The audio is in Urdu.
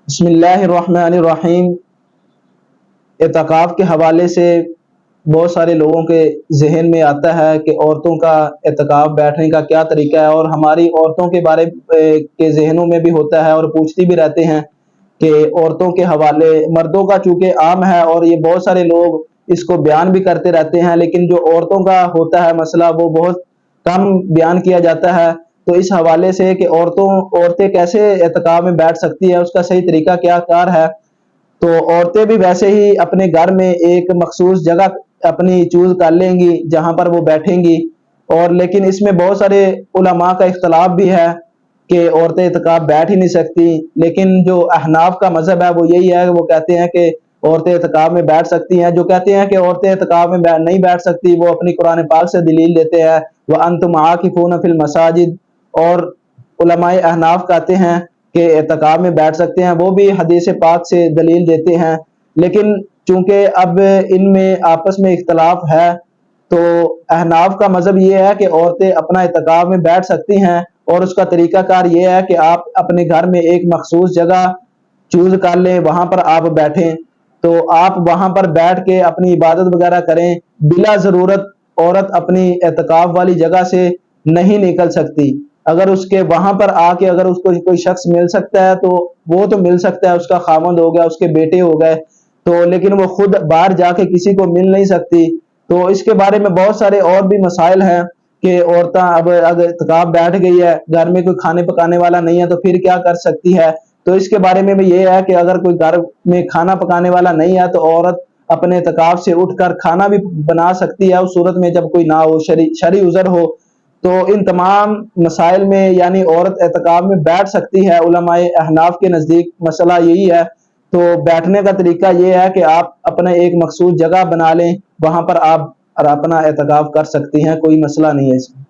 بسم اللہ الرحمن الرحیم۔ اعتکاف کے حوالے سے بہت سارے لوگوں کے ذہن میں آتا ہے کہ عورتوں کا اعتکاف بیٹھنے کا کیا طریقہ ہے، اور ہماری عورتوں کے بارے کے ذہنوں میں بھی ہوتا ہے، اور پوچھتی بھی رہتے ہیں کہ عورتوں کے حوالے مردوں کا چونکہ عام ہے، اور یہ بہت سارے لوگ اس کو بیان بھی کرتے رہتے ہیں، لیکن جو عورتوں کا ہوتا ہے مسئلہ وہ بہت کم بیان کیا جاتا ہے۔ تو اس حوالے سے کہ عورتیں کیسے اعتکاف میں بیٹھ سکتی ہے، اس کا صحیح طریقہ کیا کار ہے، تو عورتیں بھی ویسے ہی اپنے گھر میں ایک مخصوص جگہ اپنی چوز کر لیں گی جہاں پر وہ بیٹھیں گی، اور لیکن اس میں بہت سارے علماء کا اختلاف بھی ہے کہ عورتیں اعتکاف بیٹھ ہی نہیں سکتی، لیکن جو احناف کا مذہب ہے وہ یہی ہے، وہ کہتے ہیں کہ عورتیں اعتکاف میں بیٹھ سکتی ہیں۔ جو کہتے ہیں کہ عورتیں اعتکاف میں نہیں بیٹھ سکتی، وہ اپنی قرآن پاک سے دلیل دیتے ہیں، وَأَنْتُمْ عَاكِفُونَ فِي الْمَسَاجِدِ، اور علماء احناف کہتے ہیں کہ اعتکاف میں بیٹھ سکتے ہیں، وہ بھی حدیث پاک سے دلیل دیتے ہیں۔ لیکن چونکہ اب ان میں آپس میں اختلاف ہے، تو احناف کا مذہب یہ ہے کہ عورتیں اپنا اعتکاف میں بیٹھ سکتی ہیں، اور اس کا طریقہ کار یہ ہے کہ آپ اپنے گھر میں ایک مخصوص جگہ چوز کر لیں، وہاں پر آپ بیٹھیں، تو آپ وہاں پر بیٹھ کے اپنی عبادت وغیرہ کریں۔ بلا ضرورت عورت اپنی اعتکاف والی جگہ سے نہیں نکل سکتی۔ اگر اس کے وہاں پر آ کے اگر اس کو کوئی شخص مل سکتا ہے تو وہ تو مل سکتا ہے، اس کا خامند ہو گیا، اس کے بیٹے ہو گئے، تو لیکن وہ خود باہر جا کے کسی کو مل نہیں سکتی۔ تو اس کے بارے میں بہت سارے اور بھی مسائل ہیں کہ عورتیں اب اگر اعتکاف بیٹھ گئی ہے، گھر میں کوئی کھانے پکانے والا نہیں ہے تو پھر کیا کر سکتی ہے۔ تو اس کے بارے میں بھی یہ ہے کہ اگر کوئی گھر میں کھانا پکانے والا نہیں ہے تو عورت اپنے اعتکاف سے اٹھ کر کھانا بھی بنا سکتی ہے، اس صورت میں جب کوئی نہ ہو، شرعی عذر ہو۔ تو ان تمام مسائل میں یعنی عورت اعتکاف میں بیٹھ سکتی ہے۔ علماء احناف کے نزدیک مسئلہ یہی ہے۔ تو بیٹھنے کا طریقہ یہ ہے کہ آپ اپنے ایک مخصوص جگہ بنا لیں، وہاں پر آپ اپنا اعتکاف کر سکتی ہیں، کوئی مسئلہ نہیں ہے اس میں۔